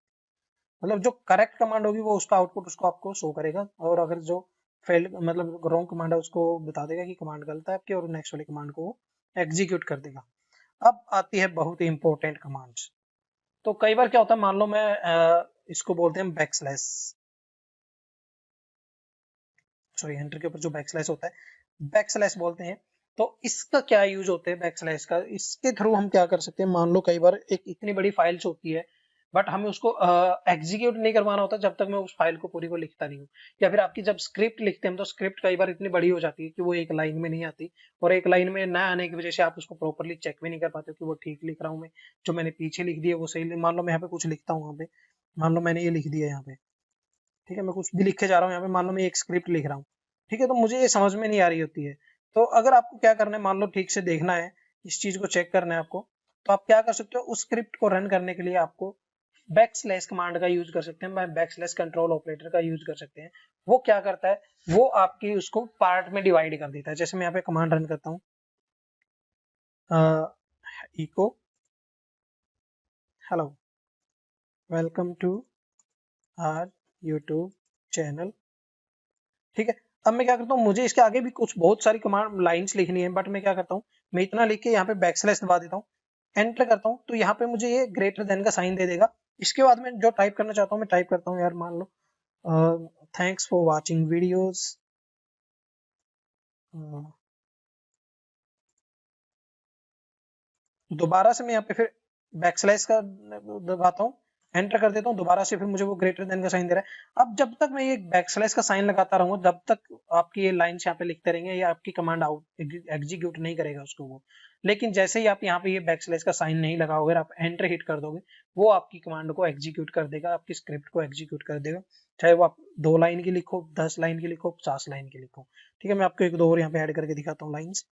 मतलब जो करेक्ट कमांड होगी वो उसका आउटपुट उसको आपको शो करेगा, और अगर जो फेल मतलब रॉन्ग कमांड है उसको बता देगा कि कमांड गलत है आपकी और नेक्स्ट वाली कमांड को वो एग्जीक्यूट कर देगा। अब आती है बहुत ही इंपॉर्टेंट कमांड्स। तो कई बार क्या होता है, मान लो मैं इसको बोलते हैं बैकस्लैश, सॉरी एंटर के ऊपर जो बैकस्लैश होता है बैकस्लैश बोलते हैं। तो इसका क्या यूज होता है बैकस्लैश का, इसके थ्रू हम क्या कर सकते हैं, मान लो कई बार एक इतनी बड़ी फाइल्स होती है बट हमें उसको एग्जीक्यूट नहीं करवाना होता जब तक मैं उस फाइल को पूरी को लिखता नहीं हूँ, या फिर आपकी जब स्क्रिप्ट लिखते हैं तो स्क्रिप्ट कई बार इतनी बड़ी हो जाती है कि वो एक लाइन में नहीं आती, और एक लाइन में ना आने की वजह से आप उसको प्रॉपरली चेक भी नहीं कर पाते कि वो ठीक लिख रहा हूँ मैं, जो मैंने पीछे लिख दिया वो सही। मान लो मैं यहाँ पे कुछ लिखता हूँ, यहाँ पे मान लो मैंने ये लिख दिया यहाँ पे, ठीक है, मैं कुछ भी लिख के जा रहा हूँ यहाँ पे, मान लो मैं एक स्क्रिप्ट लिख रहा हूँ, ठीक है, तो मुझे ये समझ में नहीं आ रही होती है। तो अगर आपको क्या करना है, मान लो ठीक से देखना है, इस चीज को चेक करना है आपको, तो आप क्या कर सकते हो, उस स्क्रिप्ट को रन करने के लिए आपको बैकस्लैश कमांड का यूज कर सकते हैं, बैकस्लैश कंट्रोल ऑपरेटर का यूज कर सकते हैं। वो क्या करता है, वो आपकी उसको पार्ट में डिवाइड कर देता है। जैसे मैं यहाँ पे कमांड रन करता हूँ echo hello welcome to our YouTube channel, ठीक है। अब मैं क्या करता हूँ, मुझे इसके आगे भी कुछ बहुत सारी कमांड लाइंस लिखनी है, बट मैं क्या करता हूँ, मैं इतना लिख के यहाँ पे बैकस्लैश दबा देता हूँ, एंटर करता हूँ, तो यहाँ पे मुझे ये ग्रेटर देन का साइन दे देगा। इसके बाद मैं जो टाइप करना चाहता हूँ मैं टाइप करता हूँ, यार मान लो थैंक्स फॉर वाचिंग वीडियोस, दोबारा से मैं यहाँ पे फिर बैकस्लैश का दबाता हूँ, एंटर कर देता हूँ, दोबारा से फिर मुझे वो ग्रेटर देन का साइन दे रहा है। अब जब तक मैं ये बैकस्लैश का साइन लगाता रहूंगा जब तक आपकी ये लाइन्स यहाँ पे लिखते रहेंगे, या आपकी कमांड आउट एग्जीक्यूट नहीं करेगा उसको वो। लेकिन जैसे ही आप यहाँ पे ये बैकस्लैश का साइन नहीं लगाओगे, आप एंटर हिट कर दोगे, वो आपकी कमांड को एग्जीक्यूट कर देगा, आपकी स्क्रिप्ट को एग्जीक्यूट कर देगा, चाहे वो आप 2 लाइन की लिखो, 10 लाइन की लिखो, 50 लाइन की लिखो, ठीक है। मैं आपको एक दो और यहाँ पे ऐड करके दिखाता हूँ lines.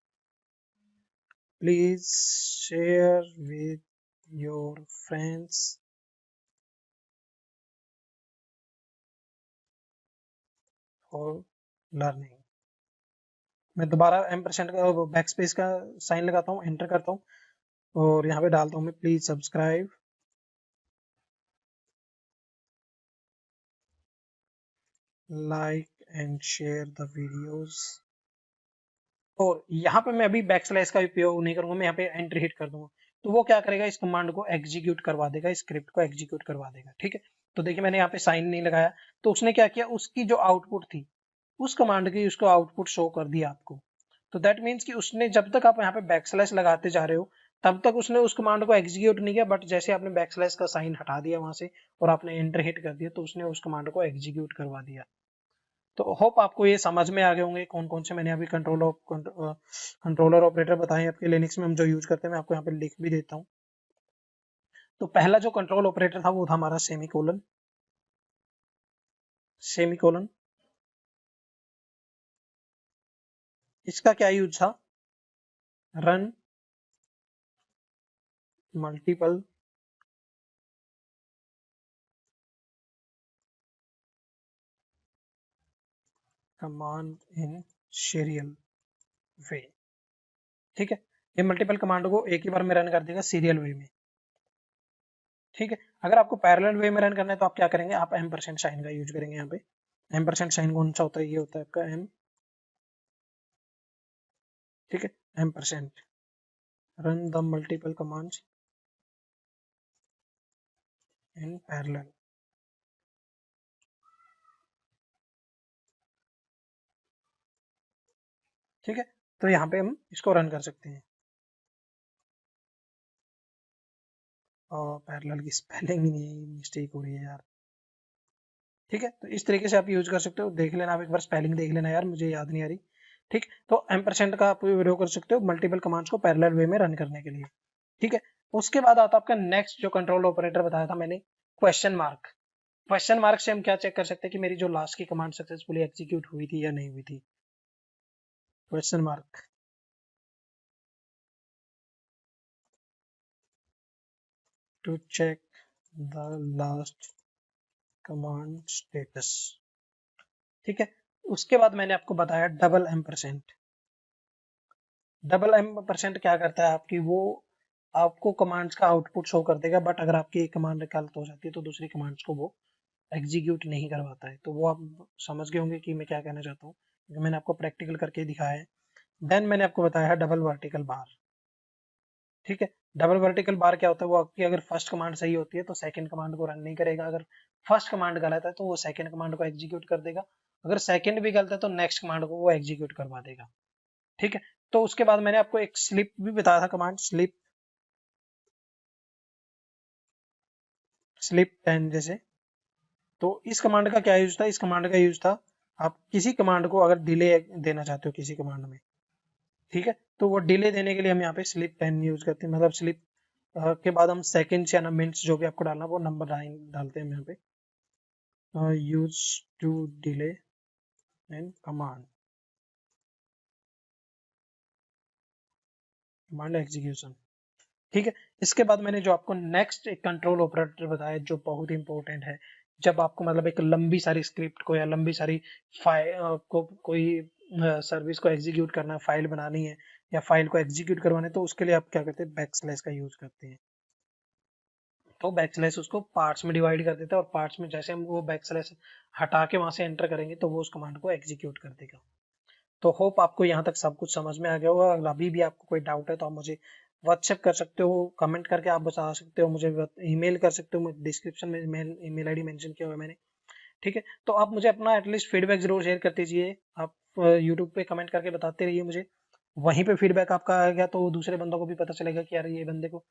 Please share with your friends for learning. मैं दोबारा M% का बैक स्पेस का साइन लगाता हूँ, एंटर करता हूँ और यहाँ पे डालता हूँ मैं please subscribe, like and share the videos. और यहाँ पे मैं अभी बैक स्लैश का उपयोग नहीं करूंगा, मैं यहाँ पे एंटर हिट कर दूंगा तो वो क्या करेगा, इस कमांड को एग्जीक्यूट करवा देगा, स्क्रिप्ट को एग्जीक्यूट करवा देगा। ठीक है, तो देखिए मैंने यहाँ पे साइन नहीं लगाया तो उसने क्या किया, उसकी जो आउटपुट थी उस कमांड की उसको आउटपुट शो कर दिया आपको। तो दैट मीन्स कि उसने जब तक आप यहाँ पे बैक स्लैश लगाते जा रहे हो तब तक उसने उस कमांड को एग्जीक्यूट नहीं किया, बट जैसे आपने बैक स्लैश का साइन हटा दिया वहां से और आपने एंटर हिट कर दिया तो उसने उस कमांड को एग्जीक्यूट करवा दिया। तो होप आपको ये समझ में आ गए होंगे कौन कौन से मैंने अभी कंट्रोलर ऑपरेटर बताए आपके लिनक्स में हम जो यूज करते हैं। मैं आपको यहाँ पे लिख भी देता हूँ। तो पहला जो कंट्रोल ऑपरेटर था वो था हमारा सेमीकोलन। सेमीकोलन इसका क्या यूज था, run multiple command in serial way. ठीक है, ये मल्टीपल कमांड को एक ही बार में रन कर देगा सीरियल वे में। ठीक है, अगर आपको पैरेलल वे में रन करना है तो आप क्या करेंगे, आप M% साइन का यूज करेंगे। यहाँ पे M% साइन कौन सा होता है, ये होता है आपका M। ठीक है, M% run the multiple commands in parallel. ठीक है, तो यहाँ पे हम इसको रन कर सकते हैं। और पैरेलल की स्पेलिंग ही नहीं मिस्टेक हो रही है यार। ठीक है, तो इस तरीके से आप यूज कर सकते हो, देख लेना आप एक बार स्पेलिंग देख लेना यार, मुझे याद नहीं आ रही। ठीक, तो M% का आप प्रयोग कर सकते हो मल्टीपल कमांड्स को पैरेलल वे में रन करने के लिए। ठीक है, उसके बाद आता आपका नेक्स्ट जो कंट्रोल ऑपरेटर बताया था मैंने, क्वेश्चन मार्क। क्वेश्चन मार्क से हम क्या चेक कर सकते हैं कि मेरी जो लास्ट की कमांड सक्सेसफुली एग्जीक्यूट हुई थी या नहीं हुई थी। Question mark to check the last command status. ठीक है, उसके बाद मैंने आपको बताया डबल M%। डबल M% क्या करता है आपकी, वो आपको कमांड्स का आउटपुट शो कर देगा, बट अगर आपकी एक कमांड गलत हो जाती है तो दूसरी कमांड्स को वो एग्जीक्यूट नहीं करवाता है। तो वो आप समझ गए होंगे कि मैं क्या कहना चाहता हूँ, क्योंकि मैंने आपको प्रैक्टिकल करके दिखाया है। देन मैंने आपको बताया है डबल वर्टिकल बार। ठीक है, डबल वर्टिकल बार क्या होता है, वो आपकी अगर फर्स्ट कमांड सही होती है तो सेकंड कमांड को रन नहीं करेगा, अगर फर्स्ट कमांड गलत है तो वो सेकंड कमांड को एग्जीक्यूट कर देगा, अगर सेकंड भी गलत है तो नेक्स्ट कमांड को वो एग्जीक्यूट करवा देगा। ठीक है, तो उसके बाद मैंने आपको एक स्लिप भी बताया था, कमांड स्लिप, स्लिप 10 जैसे। तो इस कमांड का क्या यूज था, इस कमांड का यूज था, आप किसी कमांड को अगर डिले देना चाहते हो किसी कमांड में, ठीक है, तो वो डिले देने के लिए हम यहाँ पे स्लिप 10 यूज करते हैं। मतलब स्लिप के बाद हम सेकंड्स या मिनट्स जो भी आपको डालना वो नंबर डालते हैं यहाँ पे। Use to delay and command command execution. ठीक है, इसके बाद मैंने जो आपको नेक्स्ट एक कंट्रोल ऑपरेटर बताया जो बहुत इंपॉर्टेंट है, जब आपको मतलब एक लंबी सारी स्क्रिप्ट को या लंबी सारी फाइल को कोई सर्विस को एग्जीक्यूट करना है, फाइल बनानी है या फाइल को एग्जीक्यूट करवाना है, तो उसके लिए आप क्या करते हैं, बैक स्लैश का यूज करते हैं। तो बैक स्लैश उसको पार्ट्स में डिवाइड कर देता है और पार्ट्स में जैसे हम वो बैक स्लैश हटा के वहां से एंटर करेंगे तो वो उस कमांड को एग्जीक्यूट कर देगा। तो होप आपको यहाँ तक सब कुछ समझ में आ गया होगा। अगर अभी भी आपको कोई डाउट है तो आप मुझे व्हाट्सएप कर सकते हो, कमेंट करके आप बता सकते हो, मुझे ईमेल कर सकते हो, डिस्क्रिप्शन में ईमेल आईडी मेंशन किया हुआ है मैंने। ठीक है, तो आप मुझे अपना एटलीस्ट फीडबैक जरूर शेयर कर दीजिए। आप यूट्यूब पे कमेंट करके बताते रहिए मुझे, वहीं पे फीडबैक आपका आ गया तो दूसरे बंदों को भी पता चलेगा कि यार ये बंदे को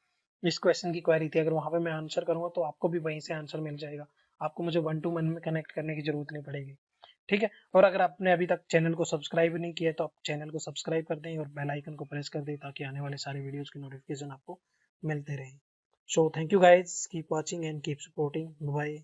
इस क्वेश्चन की क्वेरी थी, अगर वहां पे मैं आंसर करूंगा तो आपको भी वहीं से आंसर मिल जाएगा, आपको मुझे 1 to 1 में कनेक्ट करने की जरूरत नहीं पड़ेगी। ठीक है, और अगर आपने अभी तक चैनल को सब्सक्राइब नहीं किया तो आप चैनल को सब्सक्राइब कर दें और बेल आइकन को प्रेस कर दें ताकि आने वाले सारे वीडियोस की नोटिफिकेशन आपको मिलते रहें। So thank you guys, keep watching and keep supporting, bye.